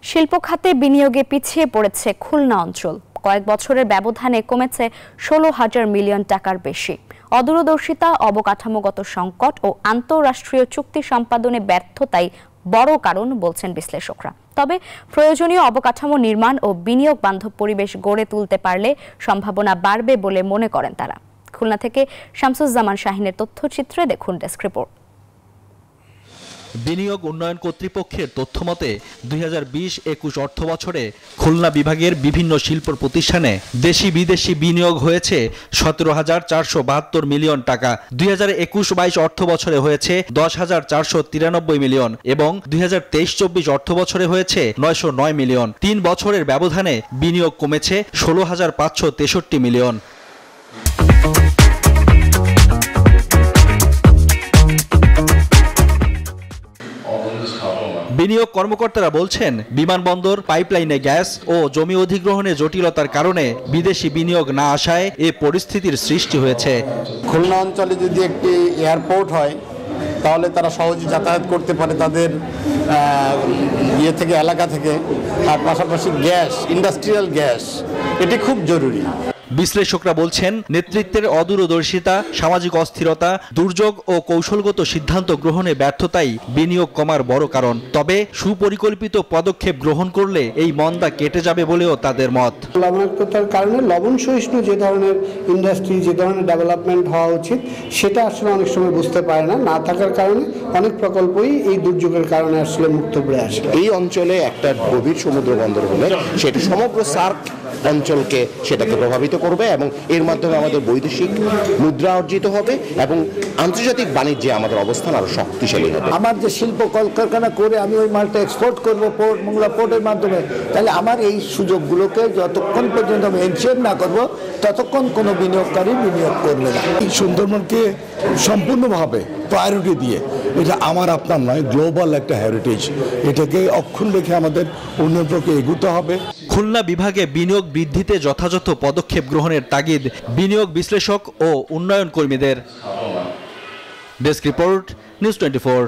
শিল্প খাতে বিনিয়োগে পিছিয়ে পড়েছে খুলনা অঞ্চল। কয়েক বছরের ব্যবধানে কমেছে 16,000 মিলিয়ন টাকার বেশি। অদূরদর্শিতা, অবকাঠামোগত সংকট ও আন্তঃরাষ্ট্রীয় চুক্তি সম্পাদনে ব্যর্থতাই বড় কারণ বলছেন বিশ্লেষকরা। তবে প্রয়োজনীয় অবকাঠামো নির্মাণ ও বিনিয়োগ বান্ধব পরিবেশ গড়ে তুলতে পারলে সম্ভাবনা বাড়বে বলে মনে করেন তারা। খুলনা থেকে শামসুজ্জামান শাহিনের তথ্যচিত্রে দেখুন ডেস্ক রিপোর্ট। বিনিয়োগ উন্নয়ন কর্তৃপক্ষের তথ্যমতে 2020-21 অর্থবছরে খুলনা বিভাগের বিভিন্ন শিল্প প্রতিষ্ঠানে দেশি বিদেশি বিনিয়োগ হয়েছে 17,472 মিলিয়ন টাকা। 2021-22 অর্থবছরে হয়েছে 10,493 মিলিয়ন এবং 2023-24 অর্থবছরে হয়েছে 909 মিলিয়ন। 3 বছরের ব্যবধানে বিনিয়োগ কমেছে 16,563 মিলিয়ন। বিনিয়োগ কর্মকর্তারা বলছেন, বিমানবন্দর, পাইপলাইনে গ্যাস ও জমি অধিগ্রহণে জটিলতার কারণে বিদেশি বিনিয়োগ না আসায় এ পরিস্থিতির সৃষ্টি হয়েছে। খুলনা অঞ্চলে যদি একটি এয়ারপোর্ট হয় তাহলে তারা সহজে যাতায়াত করতে পারে তাদের এলাকা থেকে। আর পাশাপাশি গ্যাস, ইন্ডাস্ট্রিয়াল গ্যাস, এটি খুব জরুরি। বিশ্লেষকরা বলছেন, নেতৃত্বের অদূরদর্শিতা, সামাজিক অস্থিরতা, দুর্যোগ ও কৌশলগত সিদ্ধান্ত গ্রহণে ব্যর্থতাই বিনিয়োগ কমার বড় কারণ। তবে সুপরিকল্পিত পদক্ষেপ গ্রহণ করলে এই মন্দা কেটে যাবে বলেও তাদের মত। লবণাক্ততার কারণে লবণ সহিষ্ণু যে ধরনের ইন্ডাস্ট্রি, যে ধরনের ডেভেলপমেন্ট হওয়া উচিত সেটা আসলে অনেক সময় বুঝতে পারে না থাকার কারণে অনেক প্রকল্পই এই দুর্যোগের কারণে আসলে মুক্ত পড়ে আসে। এই অঞ্চলে একটা গভীর সমুদ্র বন্দর হলে সেটা সমগ্র সার্ক অঞ্চলকে সেটাকে প্রভাবিত করবে এবং এর মাধ্যমে আমাদের বৈদেশিক মুদ্রা অর্জিত হবে এবং আন্তর্জাতিক বাণিজ্যে আমাদের অবস্থান আরো শক্তিশালী হবে। আমার যে শিল্প কলকারখানা করে আমি ওই মালটা এক্সপোর্ট করবো মোংলা পোর্টের মাধ্যমে, তাহলে আমার এই সুযোগগুলোকে যতক্ষণ পর্যন্ত আমি এনশিওর না করবো ততক্ষণ কোনো বিনিয়োগকারী বিনিয়োগ করবে না। এই সুন্দরবনকে সম্পূর্ণভাবে প্রায়োরিটি দিয়ে, এটা আমার আপনার নয়, গ্লোবাল একটা হেরিটেজ, এটাকে অক্ষুণ্ণ রেখে আমাদের উন্নয়ন প্রক্রিয়া এগোতে হবে। খুলনা বিভাগে বিনিয়োগ বৃদ্ধিতে যথাযথ পদক্ষেপ গ্রহণের তাগিদ বিনিয়োগ বিশ্লেষক ও উন্নয়ন কর্মীদের। Desk report, news 24।